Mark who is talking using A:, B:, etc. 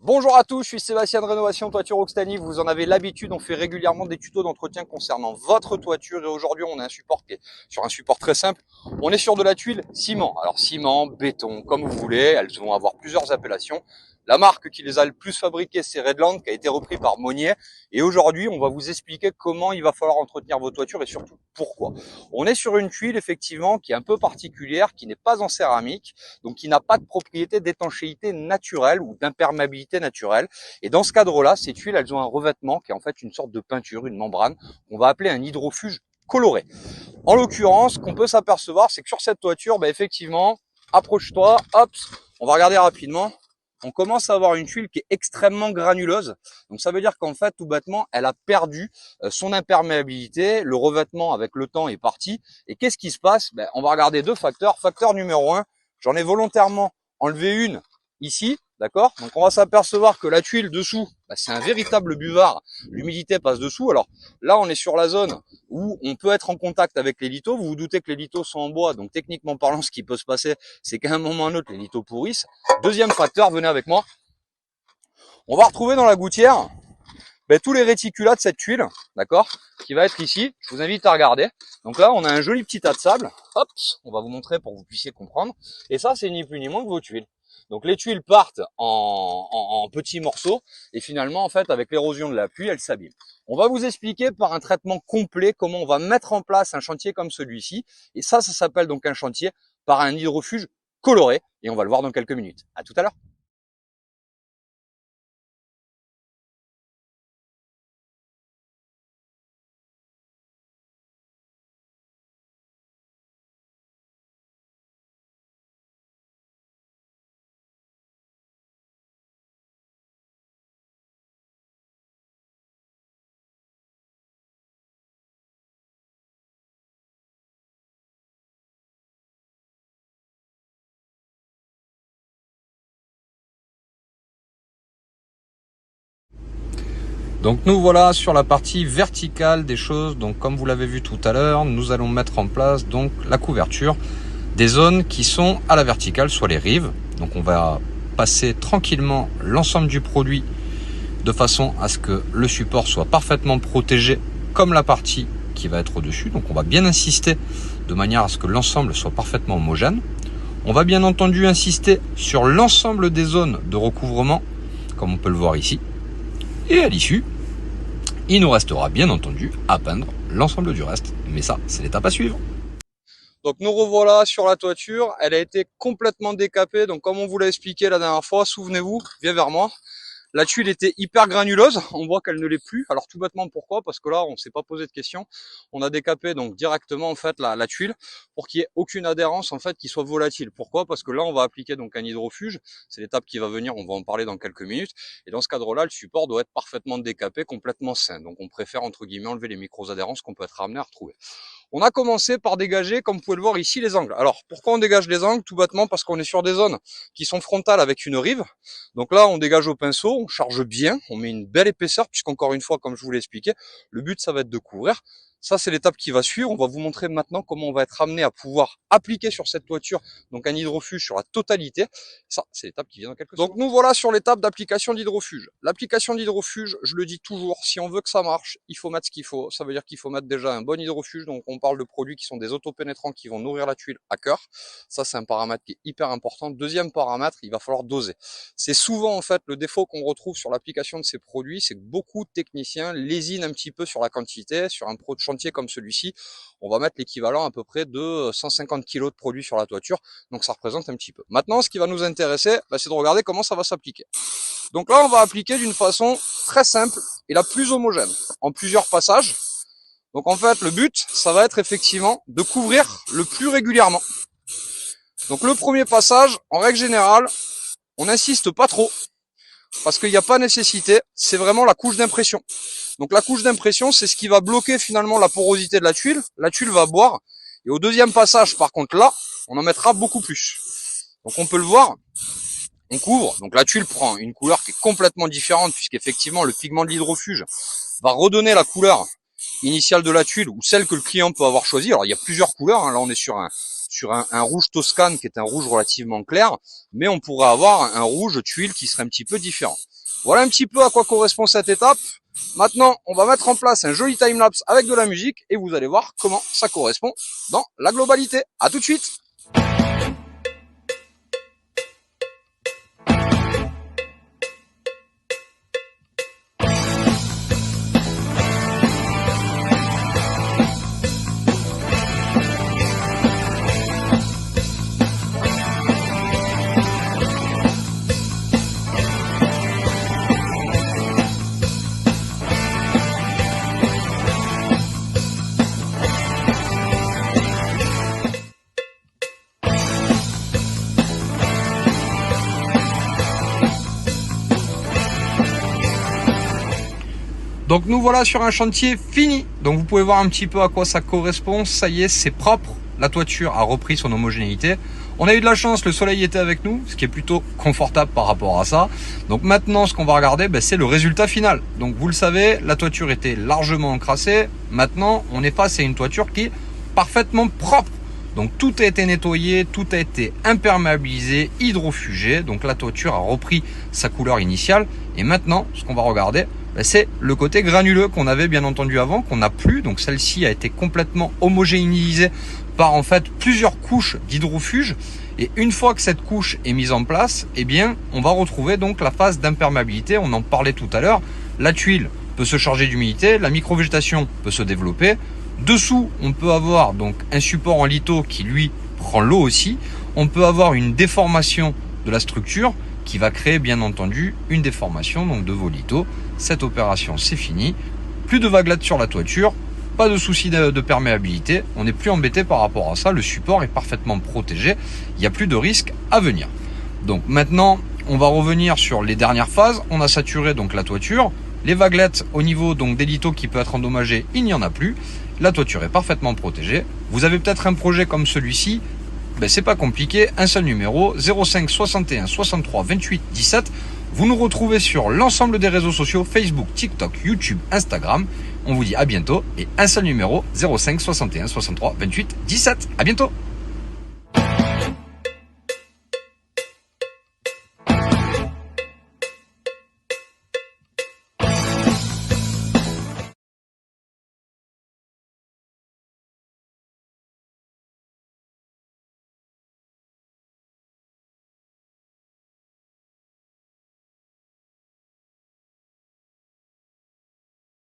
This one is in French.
A: Bonjour à tous, je suis Sébastien de Rénovation Toiture Oxtani. Vous en avez l'habitude, on fait régulièrement des tutos d'entretien concernant votre toiture et aujourd'hui on a un support qui est sur un support très simple. On est sur de la tuile ciment. Alors ciment, béton, comme vous voulez, elles vont avoir plusieurs appellations. La marque qui les a le plus fabriquées, c'est Redland, qui a été repris par Monnier. Et aujourd'hui, on va vous expliquer comment il va falloir entretenir vos toitures et surtout pourquoi. On est sur une tuile, effectivement, qui est un peu particulière, qui n'est pas en céramique, donc qui n'a pas de propriété d'étanchéité naturelle ou d'imperméabilité naturelle. Et dans ce cadre-là, ces tuiles, elles ont un revêtement qui est en fait une sorte de peinture, une membrane, qu'on va appeler un hydrofuge coloré. En l'occurrence, ce qu'on peut s'apercevoir, c'est que sur cette toiture, effectivement, approche-toi, hop, on va regarder rapidement. On commence à avoir une tuile qui est extrêmement granuleuse. Donc ça veut dire qu'en fait, tout bêtement, elle a perdu son imperméabilité. Le revêtement, avec le temps, est parti. Et qu'est-ce qui se passe? On va regarder deux facteurs. Facteur numéro 1, j'en ai volontairement enlevé une ici, d'accord? Donc on va s'apercevoir que la tuile dessous, c'est un véritable buvard. L'humidité passe dessous. Alors là, on est sur la zone où on peut être en contact avec les lithos. Vous vous doutez que les lithos sont en bois, donc techniquement parlant, ce qui peut se passer, c'est qu'à un moment ou à un autre, les lithos pourrissent. Deuxième facteur, venez avec moi. On va retrouver dans la gouttière tous les réticulats de cette tuile, d'accord, qui va être ici. Je vous invite à regarder. Donc là, on a un joli petit tas de sable. Hop, on va vous montrer pour que vous puissiez comprendre. Et ça, c'est ni plus ni moins que vos tuiles. Donc les tuiles partent en petits morceaux et finalement, en fait, avec l'érosion de la pluie, elles s'abîment. On va vous expliquer par un traitement complet comment on va mettre en place un chantier comme celui-ci. Et ça s'appelle donc un chantier par un hydrofuge coloré. Et on va le voir dans quelques minutes. À tout à l'heure. Donc nous voilà sur la partie verticale des choses. Donc comme vous l'avez vu tout à l'heure, nous allons mettre en place donc la couverture des zones qui sont à la verticale, soit les rives. Donc on va passer tranquillement l'ensemble du produit de façon à ce que le support soit parfaitement protégé comme la partie qui va être au-dessus. Donc on va bien insister de manière à ce que l'ensemble soit parfaitement homogène. On va bien entendu insister sur l'ensemble des zones de recouvrement, comme on peut le voir ici. Et à l'issue, il nous restera bien entendu à peindre l'ensemble du reste. Mais ça, c'est l'étape à suivre. Donc nous revoilà sur la toiture. Elle a été complètement décapée. Donc comme on vous l'a expliqué la dernière fois, souvenez-vous, viens vers moi. La tuile était hyper granuleuse, on voit qu'elle ne l'est plus. Alors tout bêtement pourquoi? Parce que là on s'est pas posé de questions. On a décapé donc directement en fait la tuile pour qu'il n'y ait aucune adhérence en fait qui soit volatile. Pourquoi? Parce que là on va appliquer donc un hydrofuge. C'est l'étape qui va venir, on va en parler dans quelques minutes. Et dans ce cadre-là, le support doit être parfaitement décapé, complètement sain. Donc on préfère entre guillemets enlever les micro-adhérences qu'on peut être amené à retrouver. On a commencé par dégager, comme vous pouvez le voir ici, les angles. Alors, pourquoi on dégage les angles? Tout bêtement parce qu'on est sur des zones qui sont frontales avec une rive. Donc là, on dégage au pinceau, on charge bien, on met une belle épaisseur, puisqu'encore une fois, comme je vous l'ai expliqué, le but, ça va être de couvrir. Ça, c'est l'étape qui va suivre. On va vous montrer maintenant comment on va être amené à pouvoir appliquer sur cette toiture donc un hydrofuge sur la totalité. Ça, c'est l'étape qui vient dans quelques secondes. Donc nous voilà sur l'étape d'application d'hydrofuge. L'application d'hydrofuge, je le dis toujours, si on veut que ça marche, il faut mettre ce qu'il faut. Ça veut dire qu'il faut mettre déjà un bon hydrofuge. Donc on parle de produits qui sont des autopénétrants qui vont nourrir la tuile à cœur. Ça, c'est un paramètre qui est hyper important. Deuxième paramètre, il va falloir doser. C'est souvent en fait le défaut qu'on retrouve sur l'application de ces produits, c'est que beaucoup de techniciens lésinent un petit peu sur la quantité. Sur un chantier comme celui-ci, on va mettre l'équivalent à peu près de 150 kg de produit sur la toiture, donc ça représente un petit peu. Maintenant, ce qui va nous intéresser, c'est de regarder comment ça va s'appliquer. Donc là, on va appliquer d'une façon très simple et la plus homogène, en plusieurs passages. Donc en fait, le but, ça va être effectivement de couvrir le plus régulièrement. Donc le premier passage, en règle générale, on n'insiste pas trop, parce qu'il n'y a pas nécessité, c'est vraiment la couche d'impression. Donc la couche d'impression, c'est ce qui va bloquer finalement la porosité de la tuile va boire, et au deuxième passage, par contre là, on en mettra beaucoup plus. Donc on peut le voir, on couvre, donc la tuile prend une couleur qui est complètement différente, puisqu'effectivement le pigment de l'hydrofuge va redonner la couleur initiale de la tuile, ou celle que le client peut avoir choisie. Alors il y a plusieurs couleurs, là on est sur un rouge Toscane qui est un rouge relativement clair, mais on pourrait avoir un rouge tuile qui serait un petit peu différent. Voilà un petit peu à quoi correspond cette étape. Maintenant, on va mettre en place un joli timelapse avec de la musique et vous allez voir comment ça correspond dans la globalité. À tout de suite. Donc nous voilà sur un chantier fini. Donc vous pouvez voir un petit peu à quoi ça correspond. Ça y est, c'est propre. La toiture a repris son homogénéité. On a eu de la chance, le soleil était avec nous, ce qui est plutôt confortable par rapport à ça. Donc maintenant, ce qu'on va regarder, c'est le résultat final. Donc vous le savez, la toiture était largement encrassée. Maintenant, on est face à une toiture qui est parfaitement propre. Donc tout a été nettoyé, tout a été imperméabilisé, hydrofugé. Donc la toiture a repris sa couleur initiale. Et maintenant, ce qu'on va regarder, c'est le côté granuleux qu'on avait bien entendu avant, qu'on n'a plus. Donc celle-ci a été complètement homogénéisée par en fait plusieurs couches d'hydrofuge. Et une fois que cette couche est mise en place, eh bien, on va retrouver donc la phase d'imperméabilité. On en parlait tout à l'heure. La tuile peut se charger d'humidité, la microvégétation peut se développer. Dessous, on peut avoir donc un support en litho qui lui prend l'eau aussi. On peut avoir une déformation de la structure qui va créer bien entendu une déformation donc de vos lithos. Cette opération c'est fini. Plus de vaguelettes sur la toiture, pas de souci de perméabilité. On n'est plus embêté par rapport à ça. Le support est parfaitement protégé. Il n'y a plus de risque à venir. Donc maintenant, on va revenir sur les dernières phases. On a saturé donc la toiture. Les vaguelettes au niveau donc des lithos qui peut être endommagé, il n'y en a plus. La toiture est parfaitement protégée. Vous avez peut-être un projet comme celui-ci. C'est pas compliqué. Un seul numéro, 05 61 63 28 17. Vous nous retrouvez sur l'ensemble des réseaux sociaux, Facebook, TikTok, YouTube, Instagram. On vous dit à bientôt et un seul numéro, 05 61 63 28 17. À bientôt.